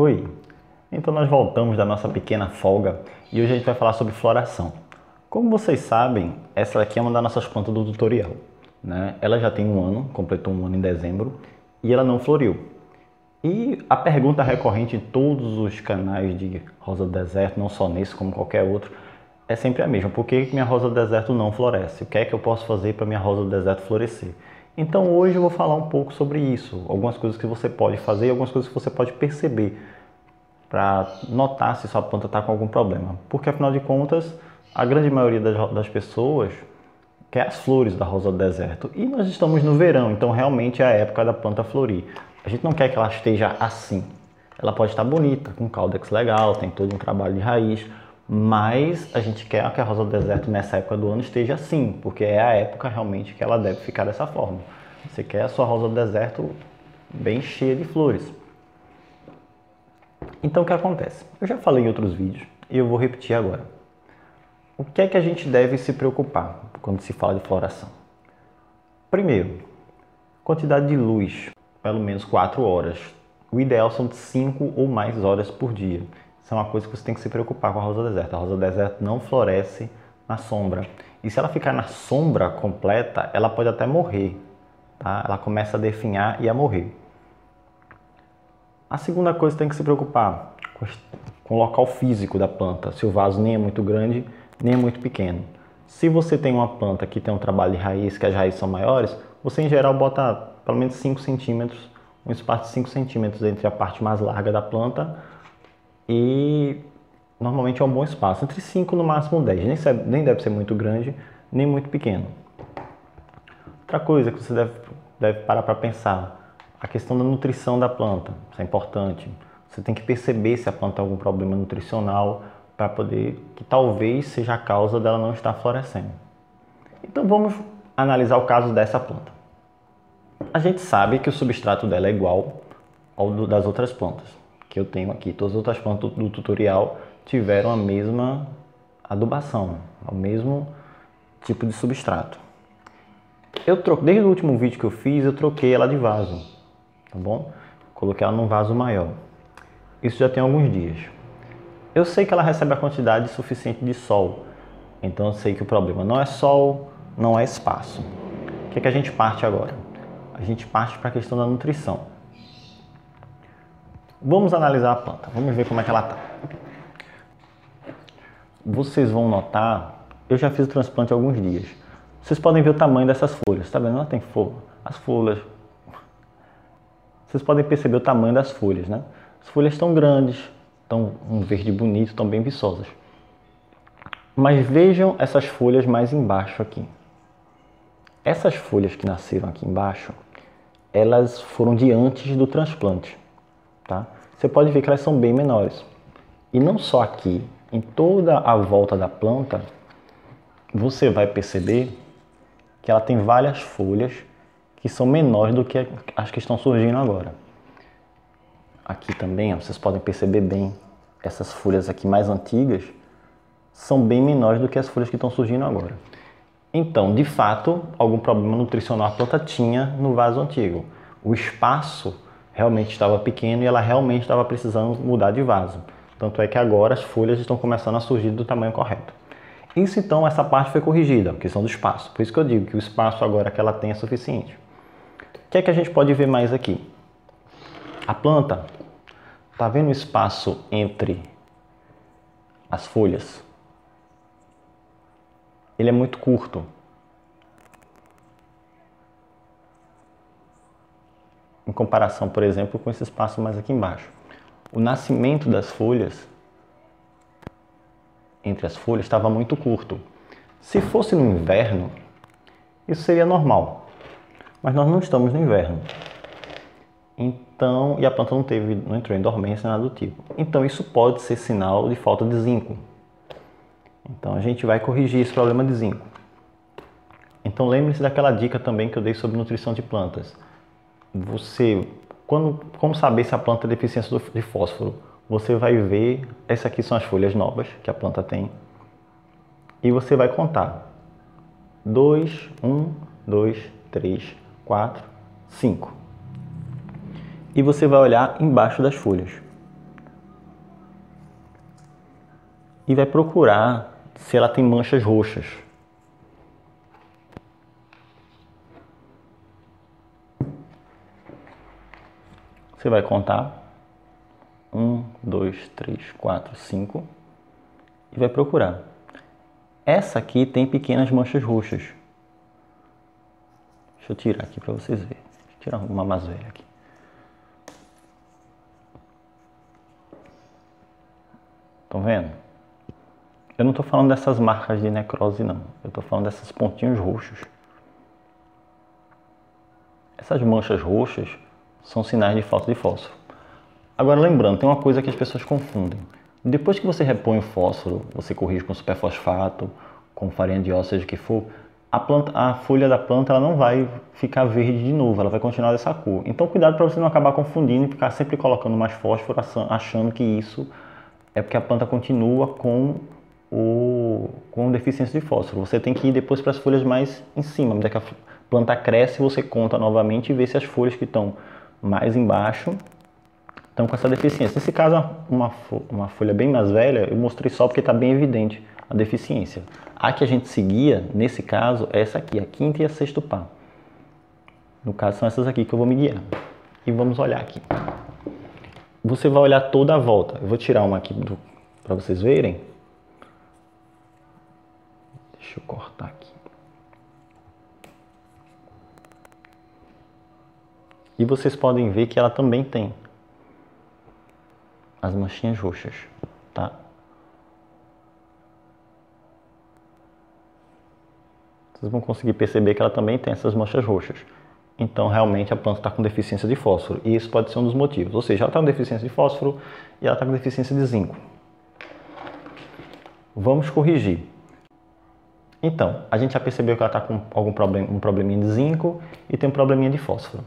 Oi, então nós voltamos da nossa pequena folga e hoje a gente vai falar sobre floração. Como vocês sabem, essa aqui é uma das nossas plantas do tutorial, né? Ela já tem um ano, completou um ano em dezembro e ela não floriu. E a pergunta recorrente em todos os canais de rosa do deserto, não só nesse como qualquer outro, é sempre a mesma. Por que minha rosa do deserto não floresce? O que é que eu posso fazer para minha rosa do deserto florescer? Então hoje eu vou falar um pouco sobre isso, algumas coisas que você pode fazer e algumas coisas que você pode perceber para notar se sua planta está com algum problema. Porque afinal de contas, a grande maioria das pessoas quer as flores da rosa do deserto. E nós estamos no verão, então realmente é a época da planta florir. A gente não quer que ela esteja assim. Ela pode estar bonita, com caudex legal, tem todo um trabalho de raiz, mas a gente quer que a rosa do deserto nessa época do ano esteja assim, porque é a época realmente que ela deve ficar dessa forma. Você quer a sua rosa do deserto bem cheia de flores. Então o que acontece? Eu já falei em outros vídeos e eu vou repetir agora. O que é que a gente deve se preocupar quando se fala de floração? Primeiro, quantidade de luz, pelo menos 4 horas. O ideal são de 5 ou mais horas por dia. Isso é uma coisa que você tem que se preocupar com a rosa do deserto. A rosa do deserto não floresce na sombra. E se ela ficar na sombra completa, ela pode até morrer. Tá? Ela começa a definhar e a morrer. A segunda coisa que tem que se preocupar com o local físico da planta. Se o vaso nem é muito grande, nem é muito pequeno. Se você tem uma planta que tem um trabalho de raiz, que as raízes são maiores, você em geral bota pelo menos 5 centímetros, um espaço de 5 centímetros entre a parte mais larga da planta e normalmente é um bom espaço, entre 5 no máximo 10, nem deve ser muito grande, nem muito pequeno. Outra coisa que você deve parar para pensar, a questão da nutrição da planta, isso é importante. Você tem que perceber se a planta tem algum problema nutricional para poder, que talvez seja a causa dela não estar florescendo. Então vamos analisar o caso dessa planta. A gente sabe que o substrato dela é igual ao das outras plantas que eu tenho aqui. Todas as outras plantas do tutorial tiveram a mesma adubação, o mesmo tipo de substrato. Desde o último vídeo que eu fiz, eu troquei ela de vaso, tá bom? Coloquei ela num vaso maior. Isso já tem alguns dias. Eu sei que ela recebe a quantidade suficiente de sol, então eu sei que o problema não é sol, não é espaço. O que é que a gente parte agora? A gente parte para a questão da nutrição. Vamos analisar a planta, vamos ver como é que ela está. Vocês vão notar, eu já fiz o transplante há alguns dias. Vocês podem ver o tamanho dessas folhas, tá vendo? Ela tem folha. As folhas. Vocês podem perceber o tamanho das folhas, né? As folhas estão grandes, estão um verde bonito, estão bem viçosas. Mas vejam essas folhas mais embaixo aqui. Essas folhas que nasceram aqui embaixo, elas foram de antes do transplante, tá? Você pode ver que elas são bem menores. E não só aqui, em toda a volta da planta, você vai perceber que ela tem várias folhas que são menores do que as que estão surgindo agora. Aqui também, ó, vocês podem perceber bem, essas folhas aqui mais antigas são bem menores do que as folhas que estão surgindo agora. Então, de fato, algum problema nutricional a planta tinha no vaso antigo. O espaço realmente estava pequeno e ela realmente estava precisando mudar de vaso. Tanto é que agora as folhas estão começando a surgir do tamanho correto. Isso então, essa parte foi corrigida, a questão do espaço. Por isso que eu digo que o espaço agora que ela tem é suficiente. O que é que a gente pode ver mais aqui? A planta, tá vendo o espaço entre as folhas? Ele é muito curto. Em comparação, por exemplo, com esse espaço mais aqui embaixo. O nascimento das folhas, entre as folhas, estava muito curto. Se fosse no inverno, isso seria normal. Mas nós não estamos no inverno. Então, e a planta não entrou em dormência, nada do tipo. Então isso pode ser sinal de falta de zinco. Então a gente vai corrigir esse problema de zinco. Então lembre-se daquela dica também que eu dei sobre nutrição de plantas. Como saber se a planta tem deficiência de fósforo? Você vai ver, essas aqui são as folhas novas que a planta tem. E você vai contar. 2, 1, 2, 3, 4, 5. E você vai olhar embaixo das folhas. e vai procurar se ela tem manchas roxas. Você vai contar 1, 2, 3, 4, 5 e vai procurar. Essa aqui tem pequenas manchas roxas. Deixa eu tirar aqui para vocês verem. Deixa eu tirar uma mais velha aqui. Estão vendo? Eu não estou falando dessas marcas de necrose, não. Eu estou falando desses pontinhos roxos. Essas manchas roxas são sinais de falta de fósforo. Agora, lembrando, tem uma coisa que as pessoas confundem. Depois que você repõe o fósforo, você corrige com superfosfato, com farinha de osso, seja o que for, a folha da planta ela não vai ficar verde de novo, ela vai continuar dessa cor. Então, cuidado para você não acabar confundindo e ficar sempre colocando mais fósforo, achando que isso é porque a planta continua com deficiência de fósforo. Você tem que ir depois para as folhas mais em cima. Daí que a planta cresce, você conta novamente e vê se as folhas que estão mais embaixo estão com essa deficiência. Nesse caso, uma folha bem mais velha, eu mostrei só porque está bem evidente a deficiência. A que a gente seguia, nesse caso, é essa aqui, a quinta e a sexto pá. No caso, são essas aqui que eu vou me guiar. E vamos olhar aqui. Você vai olhar toda a volta. Eu vou tirar uma aqui para vocês verem. Deixa eu cortar aqui. E vocês podem ver que ela também tem as manchinhas roxas, tá? Vocês vão conseguir perceber que ela também tem essas manchas roxas. Então, realmente, a planta está com deficiência de fósforo. E isso pode ser um dos motivos. Ou seja, ela está com deficiência de fósforo e ela está com deficiência de zinco. Vamos corrigir. Então, a gente já percebeu que ela está com um probleminha de zinco e tem um probleminha de fósforo.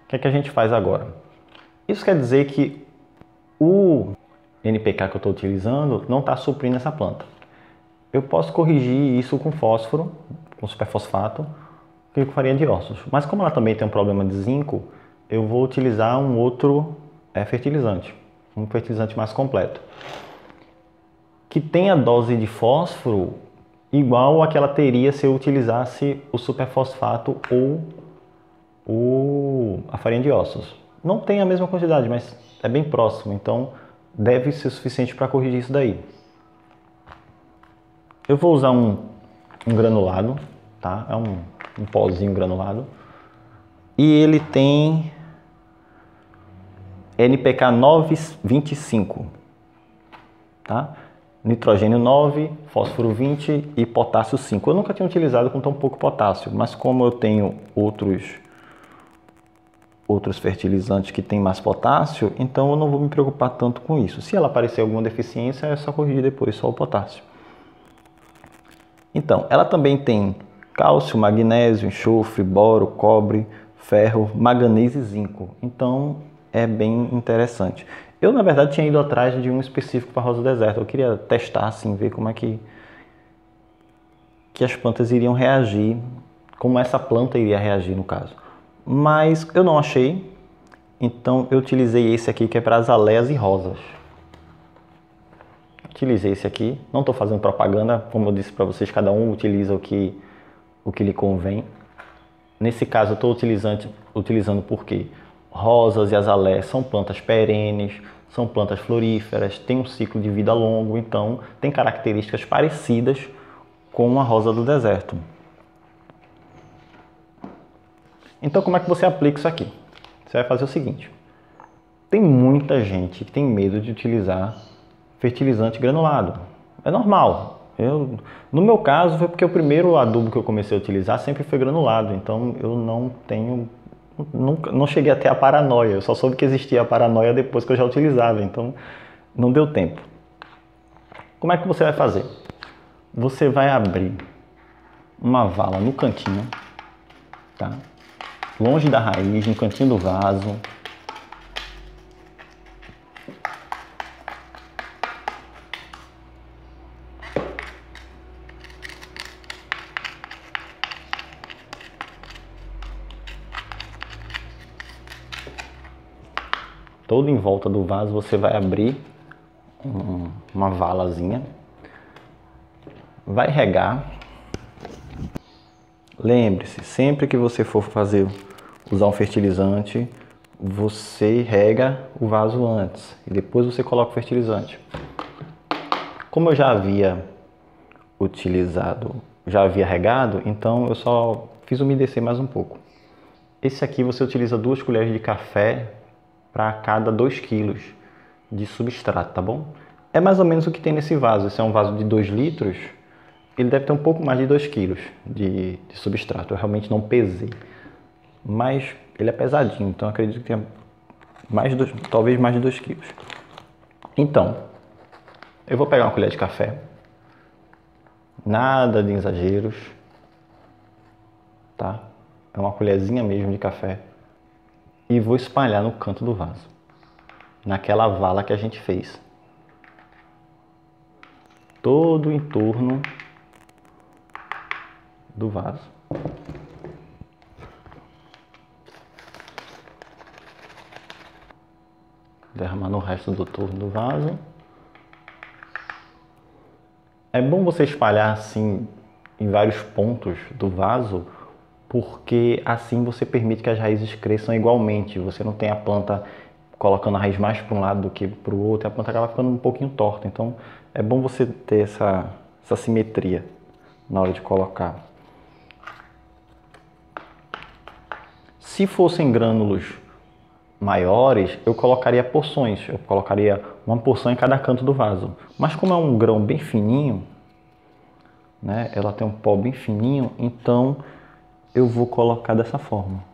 O que é que a gente faz agora? Isso quer dizer que o NPK que eu estou utilizando não está suprindo essa planta. Eu posso corrigir isso com fósforo, com superfosfato, e com farinha de ossos. Mas como ela também tem um problema de zinco, eu vou utilizar um outro fertilizante, um fertilizante mais completo, que tem a dose de fósforo igual a que ela teria se eu utilizasse o superfosfato ou a farinha de ossos. Não tem a mesma quantidade, mas é bem próximo, então deve ser suficiente para corrigir isso daí. Eu vou usar um granulado, tá? É um pozinho granulado. E ele tem NPK 925, tá? Nitrogênio 9, fósforo 20 e potássio 5. Eu nunca tinha utilizado com tão pouco potássio, mas como eu tenho outros fertilizantes que têm mais potássio, então eu não vou me preocupar tanto com isso. Se ela aparecer alguma deficiência, é só corrigir depois, só o potássio. Então, ela também tem cálcio, magnésio, enxofre, boro, cobre, ferro, manganês e zinco. Então, é bem interessante. Eu, na verdade, tinha ido atrás de um específico para rosa do deserto. Eu queria testar, assim, ver como é que as plantas iriam reagir, como essa planta iria reagir, no caso. Mas eu não achei, então eu utilizei esse aqui, que é para azaleias e rosas. Utilizei esse aqui, não estou fazendo propaganda, como eu disse para vocês, cada um utiliza o que lhe convém. Nesse caso eu estou utilizando porque rosas e azaleias são plantas perenes, são plantas floríferas, têm um ciclo de vida longo, então tem características parecidas com a rosa do deserto. Então como é que você aplica isso aqui? Você vai fazer o seguinte, tem muita gente que tem medo de utilizar fertilizante granulado. É normal. No meu caso, foi porque o primeiro adubo que eu comecei a utilizar sempre foi granulado. Então, eu não cheguei até a paranoia. Eu só soube que existia a paranoia depois que eu já utilizava. Então, não deu tempo. Como é que você vai fazer? Você vai abrir uma vala no cantinho, tá? Longe da raiz, no cantinho do vaso. Todo em volta do vaso você vai abrir uma valazinha. vai regar. Lembre-se, sempre que você for usar um fertilizante, você rega o vaso antes e depois você coloca o fertilizante. Como eu já havia regado, então eu só fiz umedecer mais um pouco. Esse aqui você utiliza 2 colheres de café para cada 2 kg de substrato, tá bom? É mais ou menos o que tem nesse vaso. Esse é um vaso de 2 litros, ele deve ter um pouco mais de 2 kg de substrato. Eu realmente não pesei, mas ele é pesadinho, então eu acredito que tenha talvez mais de 2 kg. Então, eu vou pegar uma colher de café, nada de exageros, tá? É uma colherzinha mesmo de café, e vou espalhar no canto do vaso, naquela vala que a gente fez, todo o entorno do vaso. Derramar no resto do torno do vaso. É bom você espalhar assim em vários pontos do vaso, porque assim você permite que as raízes cresçam igualmente. Você não tem a planta colocando a raiz mais para um lado do que para o outro, e a planta acaba ficando um pouquinho torta. Então é bom você ter essa simetria na hora de colocar. Se fossem grânulos maiores, eu colocaria porções. Eu colocaria uma porção em cada canto do vaso. Mas como é um grão bem fininho, né, ela tem um pó bem fininho, então eu vou colocar dessa forma.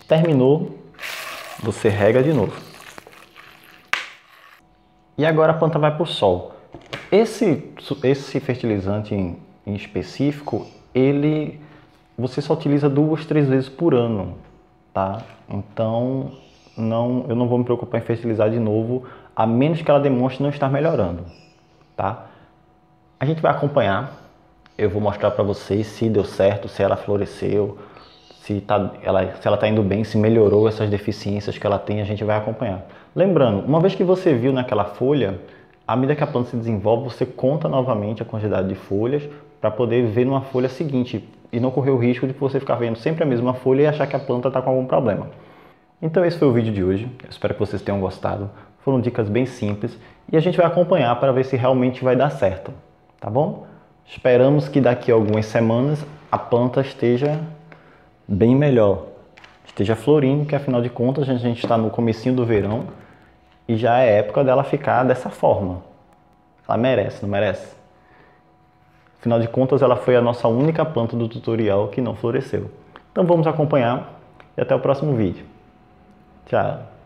Terminou, você rega de novo. E agora a planta vai para o sol. Esse fertilizante em específico, você só utiliza 2, 3 vezes por ano, tá? Então eu não vou me preocupar em fertilizar de novo, a menos que ela demonstre não estar melhorando, tá? A gente vai acompanhar, eu vou mostrar para vocês se deu certo, se ela floresceu, se ela está indo bem, se melhorou essas deficiências que ela tem, a gente vai acompanhar. Lembrando, uma vez que você viu naquela folha, à medida que a planta se desenvolve, você conta novamente a quantidade de folhas para poder ver numa folha seguinte e não correr o risco de você ficar vendo sempre a mesma folha e achar que a planta está com algum problema. Então esse foi o vídeo de hoje, eu espero que vocês tenham gostado. Foram dicas bem simples e a gente vai acompanhar para ver se realmente vai dar certo, tá bom? Esperamos que daqui a algumas semanas a planta esteja bem melhor, esteja florindo, que afinal de contas a gente está no comecinho do verão e já é época dela ficar dessa forma. Ela merece, não merece? Afinal de contas ela foi a nossa única planta do tutorial que não floresceu. Então vamos acompanhar e até o próximo vídeo. Tchau!